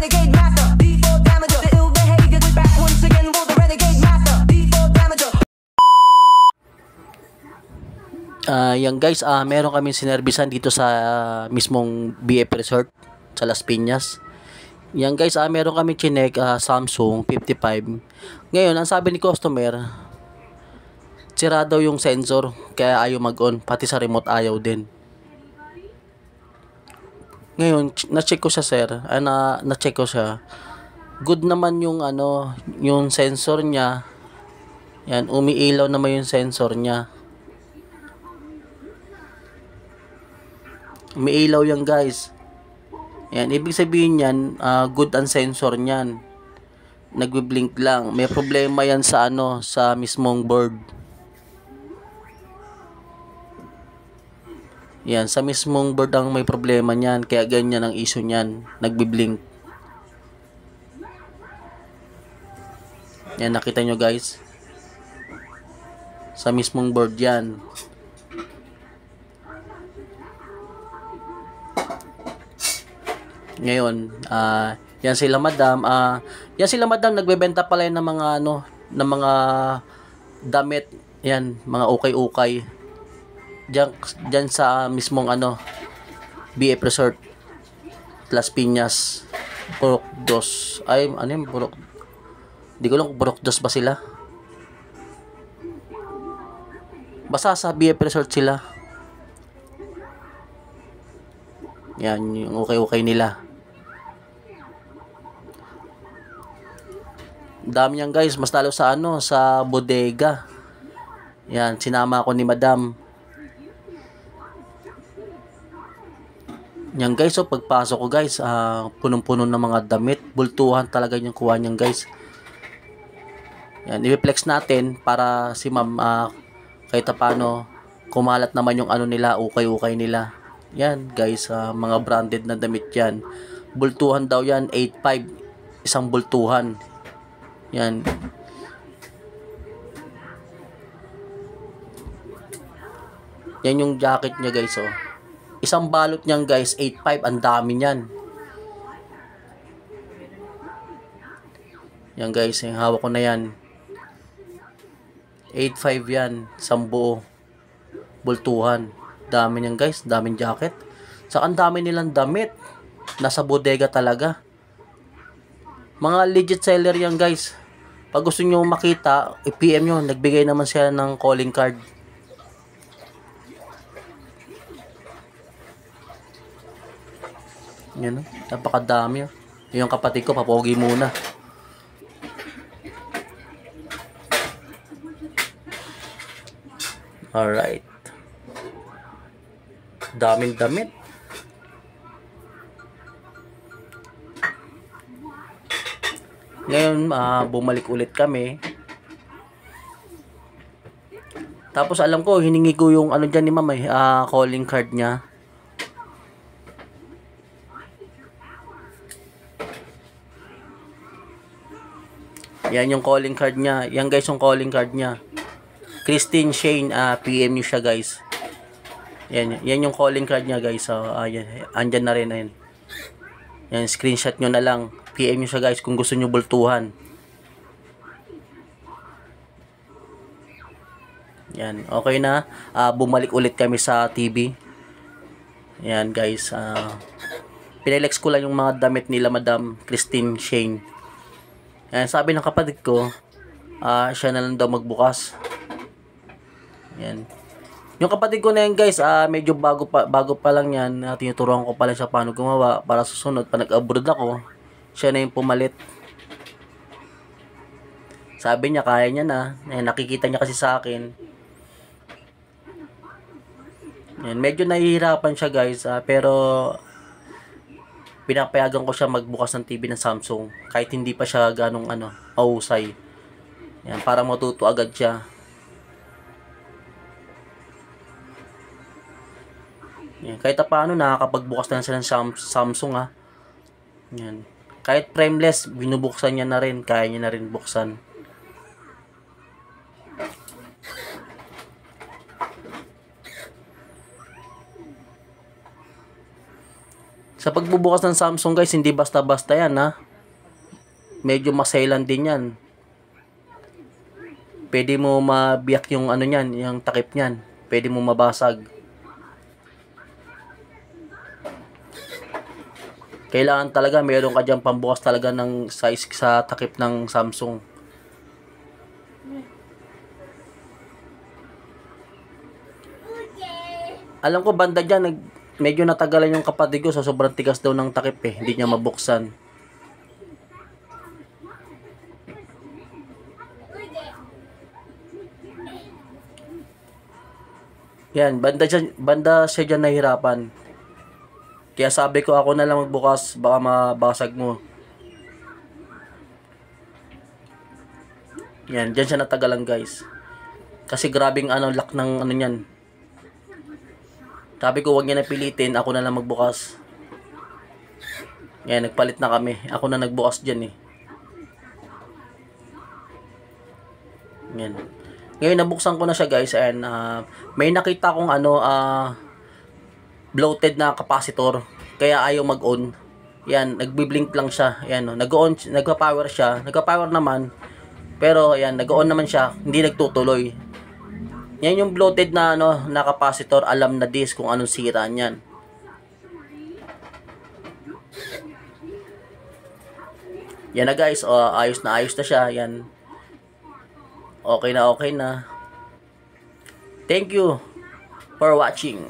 renegade master. D4 damager, the ill behavior is back once again for the renegade master. D4 damager. Yan guys, meron kaming sinerbisan dito sa mismong BF Resort sa Las Piñas. Yan guys, meron kami chinek Samsung 55. Ngayon, ang sabi ni customer, sira daw yung sensor kaya ayaw mag-on, pati sa remote ayaw din. Ngayon, na-check ko siya sir, na-check ko siya. Good naman yung yung sensor niya. Yan, umiilaw naman yung sensor niya. Umiilaw yan guys. Yan, ibig sabihin yan, good ang sensor niyan. Nagbi-blink lang. May problema yan sa sa mismong board. Yan, sa mismong board ang may problema niyan, kaya ganyan ang issue niyan, nagbi-blink. Yan, nakita nyo guys. Sa mismong board yan. Ngayon, yan sila madam, nagbebenta pala yan ng mga ng mga damit, yan, mga ukay-ukay. Diyan sa mismong BF Resort Las Piñas, Purok 2. Ay, yung Purok? Di ko lang kung Purok 2 ba sila. Basta sa BF Resort sila. Yan, yung ukay-ukay nila. Dami yan guys, mas lalo sa sa bodega. Yan, sinama ako ni madam. Yan guys, so pagpasok ko guys, punong-puno ng mga damit, bultuhan talaga yung kuha niyan guys. Yan, i-flex natin para si ma'am kahit paano kumalat naman yung nila, ukay-ukay nila. Yan guys, mga branded na damit yan. Bultuhan daw yan, 8.5 isang bultuhan. Yan. Yan yung jacket niya guys, oh. Isang balot niyan guys, 8.5, ang dami niyan. Yan guys, yung hawak ko na yan. 8.5 yan, isang buo. Bultuhan. Dami niyan guys, daming jacket. Saka ang dami nilang damit. Nasa bodega talaga. Mga legit seller yan guys. Pag gusto nyo makita, i-PM nyo. Nagbigay naman sila ng calling card. Yan, napakadami. Yung kapatid ko, papogi muna. Alright. Daming damit. Ngayon, bumalik ulit kami. Tapos alam ko, hiningi ko yung dyan ni mama, calling card niya. Yan yung calling card niya. Yan guys yung calling card niya. Christine Shane, PM niyo siya guys. Yan yung calling card niya guys. So, yan, andyan na rin. Ayan. Yan, screenshot nyo na lang. PM nyo siya guys kung gusto nyo bultuhan. Yan, okay na. Bumalik ulit kami sa TV. Yan guys. Pinelex ko lang yung mga damit nila Madam Christine Shane. Yan, sabi ng kapatid ko, siya na lang daw magbukas. Yan. Yung kapatid ko na yan guys, medyo bago pa lang yan. Tinuturuan ko pa lang siya paano gumawa para susunod pa nag-abroad ako, siya na yung pumalit. Sabi niya kaya niya na. Nakikita niya kasi sa akin. Yan, medyo nahihirapan siya guys, pero pinapayagan ko siya magbukas ng TV ng Samsung kahit hindi pa siya ganong mahusay. Yan, para matuto agad siya. Yan, kahit paano nakakapagbukas na sila ng Samsung Yan. Kahit frameless, binubuksan niya na rin. Kaya niya na rin buksan. Sa pagbubukas ng Samsung guys, hindi basta-basta yan ha. Medyo masailan din yan. Pwede mo mabiyak yung ano niyan, yung takip niyan. Pwede mo mabasag. Kailangan talaga meron ka dyan pambukas talaga ng size sa takip ng Samsung. Alam ko banda dyan, medyo natagalan yung kapatid ko sa sobrang tigas daw ng takip eh. Hindi niya mabuksan. Yan, banda siya dyan nahirapan. Kaya sabi ko ako na lang magbukas, baka mabasag mo. Yan, dyan siya natagalan guys. Kasi grabing lock ng ano yan. Sabi ko wag niya na pilitin, ako na lang magbukas. Yan, nagpalit na kami. Ako na nagbukas dyan eh. Yan. Ngayon nabuksan ko na siya guys and may nakita akong bloated na capacitor kaya ayaw mag-on. Yan, nagbi-blink lang siya. Yan, nag-on, nagpa-power siya. Nagpa-power naman. Pero yan, nag-on naman siya, hindi nagtutuloy. Yan yung bloated na na capacitor, alam na this kung anong sira niyan. Yan na guys, ayos na siya. Yan. Okay na. Thank you for watching.